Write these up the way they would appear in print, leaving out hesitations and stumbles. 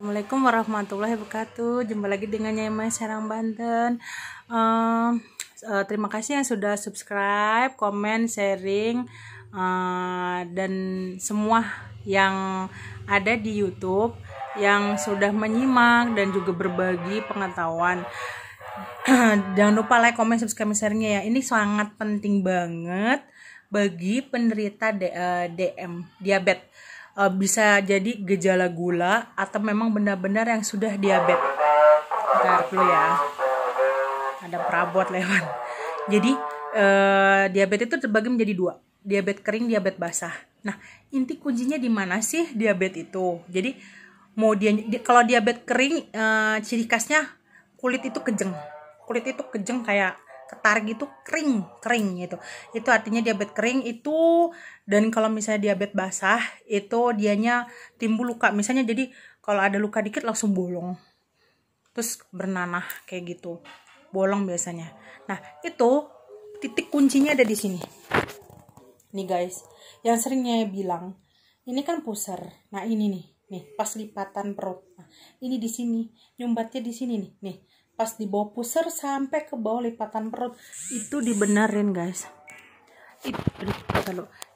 Assalamualaikum warahmatullahi wabarakatuh. Jumpa lagi dengan Nyai Mas Serang Banten. Terima kasih yang sudah subscribe, komen, sharing, dan semua yang ada di YouTube yang sudah menyimak dan juga berbagi pengetahuan. Jangan lupa like, komen, subscribe, share-nya ya. Ini sangat penting banget bagi penderita DM, diabetes. Bisa jadi gejala gula atau memang benar-benar yang sudah diabetes. Bentar dulu ya, ada perabot lewat. Jadi diabetes itu terbagi menjadi dua, diabetes kering, diabetes basah. Nah, inti kuncinya di mana sih diabetes itu? Jadi kalau diabetes kering, ciri khasnya kulit itu kejeng kayak ketar gitu, kering gitu. Itu artinya diabetes kering itu. Dan kalau misalnya diabetes basah itu dianya timbul luka, misalnya jadi kalau ada luka dikit langsung bolong, terus bernanah kayak gitu, bolong biasanya. Nah, itu titik kuncinya ada di sini nih guys, yang seringnya bilang ini kan pusar. Nah, ini nih pas lipatan perut. Nah, ini di sini nyumbatnya di sini nih pas di bawah pusar sampai ke bawah lipatan perut. Itu dibenerin guys,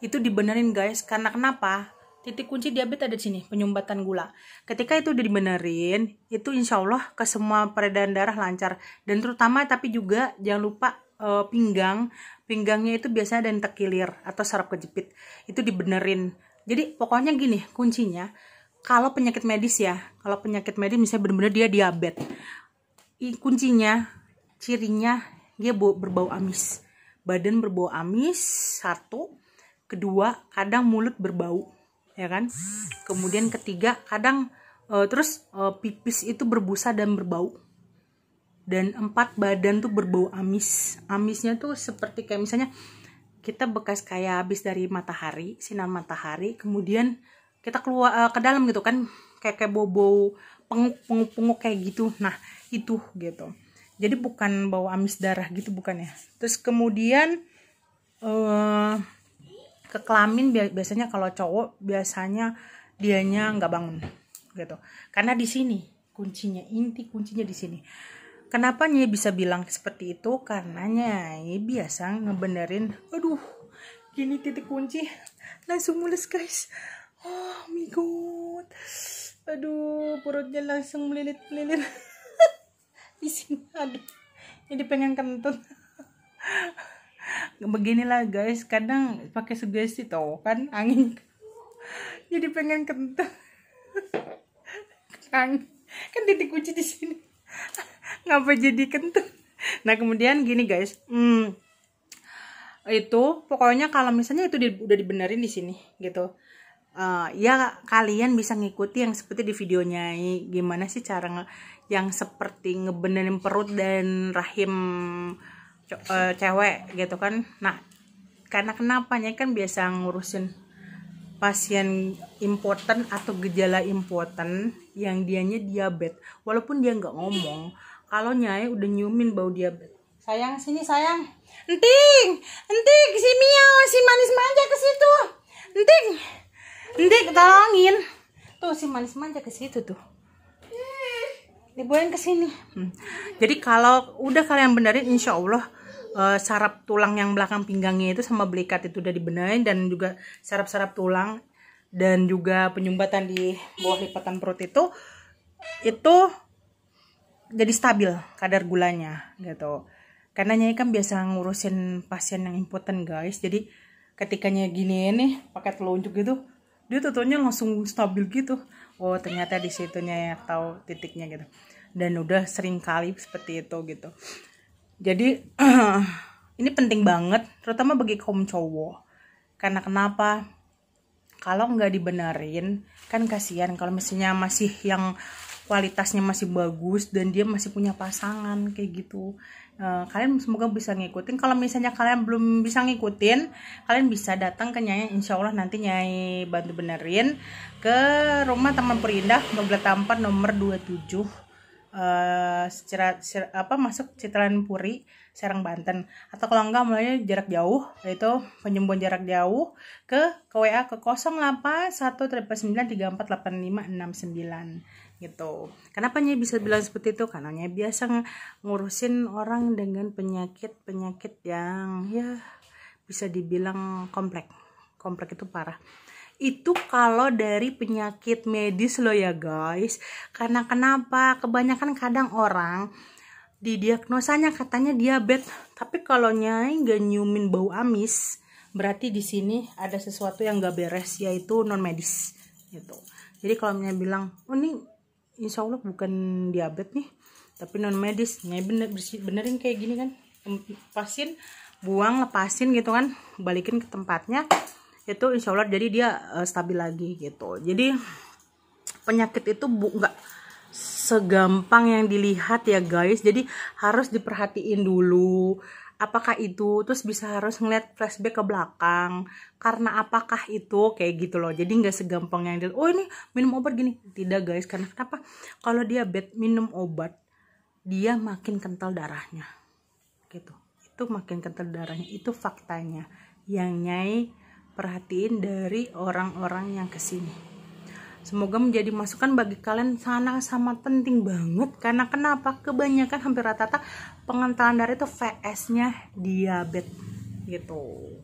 itu dibenerin guys. Karena kenapa? Titik kunci diabetes ada di sini, penyumbatan gula. Ketika itu dibenerin, itu insya Allah ke semua peredaran darah lancar. Dan terutama tapi juga jangan lupa pinggangnya itu biasanya ada yang terkilir atau saraf kejepit, itu dibenerin. Jadi pokoknya gini kuncinya, kalau penyakit medis misalnya benar-benar dia diabetes, kuncinya, cirinya dia berbau amis, badan berbau amis, satu. Kedua, kadang mulut berbau, ya kan. Kemudian ketiga, kadang pipis itu berbusa dan berbau. Dan empat, badan tuh berbau amis. Amisnya tuh seperti kayak misalnya kita bekas kayak habis dari matahari, sinar matahari, kemudian kita keluar ke dalam gitu kan, kayak bau penguk kayak gitu. Nah, itu gitu. Jadi bukan bau amis darah gitu, bukan ya. Terus kemudian ke kelamin biasanya kalau cowok biasanya dianya nggak bangun gitu. Karena di sini kuncinya, inti kuncinya di sini. Kenapa Nyai bisa bilang seperti itu? Karena Nyai biasa ngebenerin. Aduh, gini titik kunci langsung mulus guys. Oh my god. Aduh, perutnya langsung melilit-melilit. Di sini, aduh, jadi pengen kentut. Beginilah guys, kadang pakai sugesti tau kan, angin, jadi pengen kentut. Kan titik kunci di sini, ngapa jadi kentut? Nah, kemudian gini guys, itu pokoknya kalau misalnya itu udah dibenerin di sini gitu. Ya kalian bisa ngikuti yang seperti di videonya, gimana sih cara yang seperti ngebenerin perut dan rahim cewek gitu kan. Nah, karena kenapanya kan biasa ngurusin pasien important atau gejala important yang dianya diabetes, walaupun dia nggak ngomong. Kalau Nyai udah nyumin bau diabetes, sayang sini sayang, enting si Mio, si manis manja ke situ, enting tolongin tuh, si manis manja ke situ tuh, dibawain ke sini. Jadi kalau udah kalian benerin, insya Allah saraf tulang yang belakang pinggangnya itu sama belikat itu udah dibenerin, dan juga saraf-saraf tulang dan juga penyumbatan di bawah lipatan perut itu jadi stabil kadar gulanya gitu. Karena Nyai kan biasa ngurusin pasien yang impoten guys. Jadi ketika Nyai gini nih pakai telunjuk gitu, dia tentunya langsung stabil gitu. Oh, ternyata di situ Nyai tahu titiknya gitu. Dan udah sering kali seperti itu gitu. Jadi ini penting banget, terutama bagi kaum cowok. Karena kenapa? Kalau nggak dibenerin, kan kasihan kalau misalnya masih yang kualitasnya masih bagus dan dia masih punya pasangan kayak gitu. Kalian semoga bisa ngikutin. Kalau misalnya kalian belum bisa ngikutin, kalian bisa datang ke Nyai. Insya Allah nanti Nyai bantu benerin ke rumah Taman Perindah Mobil Tampar nomor 27. Masuk Citraland Puri, Serang Banten. Atau kalau enggak mulai jarak jauh, yaitu penyembuhan jarak jauh ke WA ke 0813485569. gitu. Kenapa Nyai bisa bilang seperti itu? Karena Nyai biasa ngurusin orang dengan penyakit yang ya bisa dibilang kompleks itu parah. Itu kalau dari penyakit medis loh ya guys. Karena kenapa? Kebanyakan kadang orang didiagnosanya katanya diabetes, tapi kalau Nyai nggak nyiumin bau amis, berarti di sini ada sesuatu yang nggak beres, yaitu non medis gitu. Jadi kalau Nyai bilang, oh ini insya Allah bukan diabetes nih, tapi non medis, Nyai benerin kayak gini kan, pasien buang, lepasin gitu kan, balikin ke tempatnya, itu insya Allah jadi dia stabil lagi gitu. Jadi penyakit itu nggak segampang yang dilihat ya guys. Jadi harus diperhatiin dulu apakah itu, terus bisa harus ngeliat flashback ke belakang karena apakah itu, kayak gitu loh. Jadi nggak segampang yang dilihat, oh ini minum obat gini, tidak guys. Karena kenapa? Kalau diabetes minum obat dia makin kental darahnya gitu, itu makin kental darahnya, itu faktanya yang Nyai perhatiin dari orang-orang yang kesini. Semoga menjadi masukan bagi kalian, sangat penting banget. Karena kenapa? Kebanyakan hampir rata-rata pengentalan darah itu VS-nya diabetes gitu.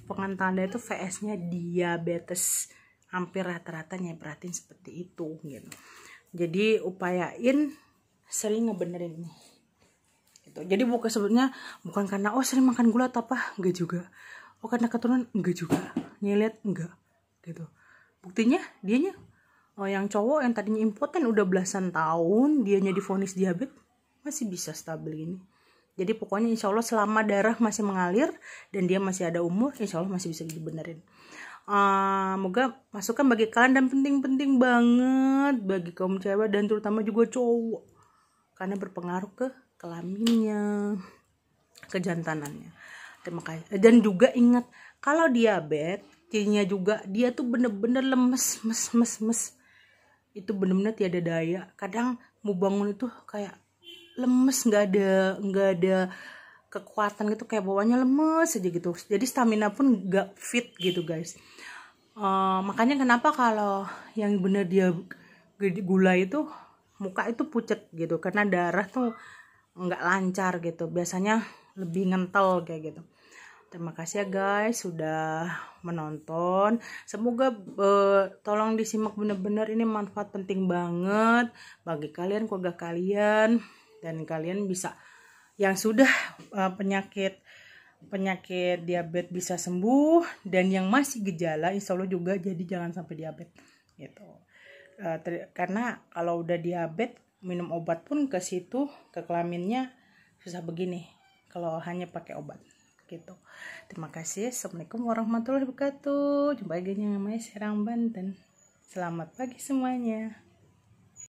Pengentalan darah itu VS-nya diabetes. Hampir rata-rata Nyai perhatiin seperti itu gitu. Jadi upayain sering ngebenerin nih. Gitu. Jadi bukan karena oh sering makan gula atau apa, enggak juga. Oh karena keturunan, enggak juga. Nyai lihat enggak gitu. Buktinya dianya yang cowok yang tadinya impoten udah belasan tahun, dianya divonis diabetes masih bisa stabil gini. Jadi pokoknya insya Allah selama darah masih mengalir dan dia masih ada umur, insya Allah masih bisa dibenerin. Moga masukan bagi kalian, dan penting banget bagi kaum cewek dan terutama juga cowok, karena berpengaruh ke kelaminnya, kejantanannya. Terima kasih. Dan juga ingat kalau diabetes cirinya juga dia tuh bener-bener lemes, itu bener-bener tiada daya. Kadang mau bangun itu kayak lemes, nggak ada kekuatan gitu, kayak bawaannya lemes aja gitu. Jadi stamina pun nggak fit gitu guys. Makanya kenapa kalau yang bener dia gula itu muka itu pucet gitu, karena darah tuh nggak lancar gitu, biasanya lebih ngentel kayak gitu. Terima kasih ya guys sudah menonton. Semoga tolong disimak bener-bener, ini manfaat penting banget bagi kalian, keluarga kalian, dan kalian bisa yang sudah penyakit diabetes bisa sembuh, dan yang masih gejala insya Allah juga jadi jangan sampai diabetes gitu. Karena kalau udah diabetes minum obat pun ke situ, ke kelaminnya susah begini kalau hanya pakai obat gitu. Terima kasih. Assalamualaikum warahmatullahi wabarakatuh. Jumpa lagi dengan Serang Banten. Selamat pagi semuanya.